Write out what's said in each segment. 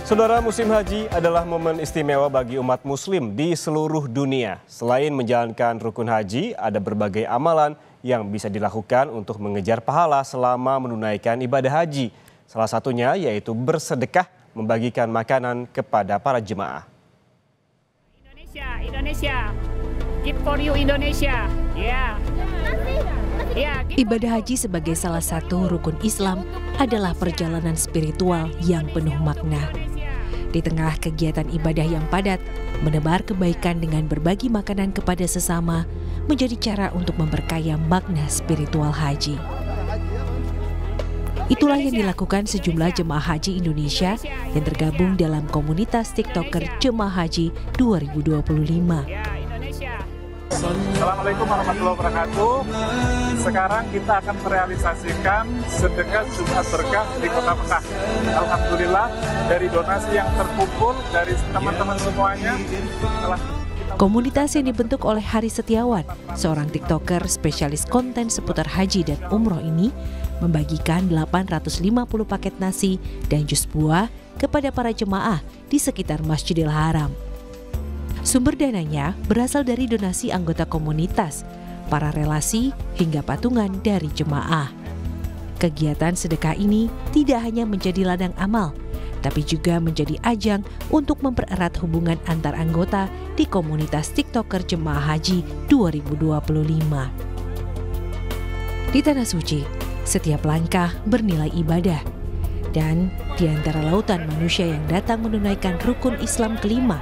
Saudara, musim haji adalah momen istimewa bagi umat muslim di seluruh dunia. Selain menjalankan rukun haji, ada berbagai amalan yang bisa dilakukan untuk mengejar pahala selama menunaikan ibadah haji. Salah satunya yaitu bersedekah, membagikan makanan kepada para jemaah. Indonesia, keep for you Indonesia, ya. Ibadah haji sebagai salah satu rukun Islam adalah perjalanan spiritual yang penuh makna. Di tengah kegiatan ibadah yang padat, menebar kebaikan dengan berbagi makanan kepada sesama menjadi cara untuk memperkaya makna spiritual haji. Itulah yang dilakukan sejumlah jemaah haji Indonesia yang tergabung dalam komunitas TikToker Jemaah Haji 2025. Assalamualaikum warahmatullahi wabarakatuh. Sekarang kita akan merealisasikan sedekah Jumat Berkah di Kota Mekah. Alhamdulillah dari donasi yang terkumpul dari teman-teman semuanya. Komunitas yang dibentuk oleh Hari Setiawan, seorang TikToker spesialis konten seputar haji dan umroh ini, membagikan 850 paket nasi dan jus buah kepada para jemaah di sekitar Masjidil Haram. Sumber dananya berasal dari donasi anggota komunitas, para relasi, hingga patungan dari jemaah. Kegiatan sedekah ini tidak hanya menjadi ladang amal, tapi juga menjadi ajang untuk mempererat hubungan antar anggota di komunitas TikToker Jemaah Haji 2025. Di Tanah Suci, setiap langkah bernilai ibadah. Dan di antara lautan manusia yang datang menunaikan rukun Islam kelima,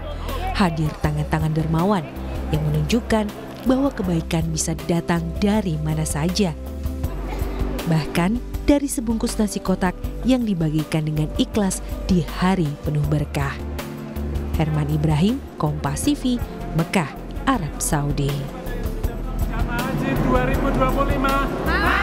hadir tangan-tangan dermawan yang menunjukkan bahwa kebaikan bisa datang dari mana saja. Bahkan dari sebungkus nasi kotak yang dibagikan dengan ikhlas di hari penuh berkah. Herman Ibrahim, Kompas TV, Mekah, Arab Saudi. Jemaah Haji 2025.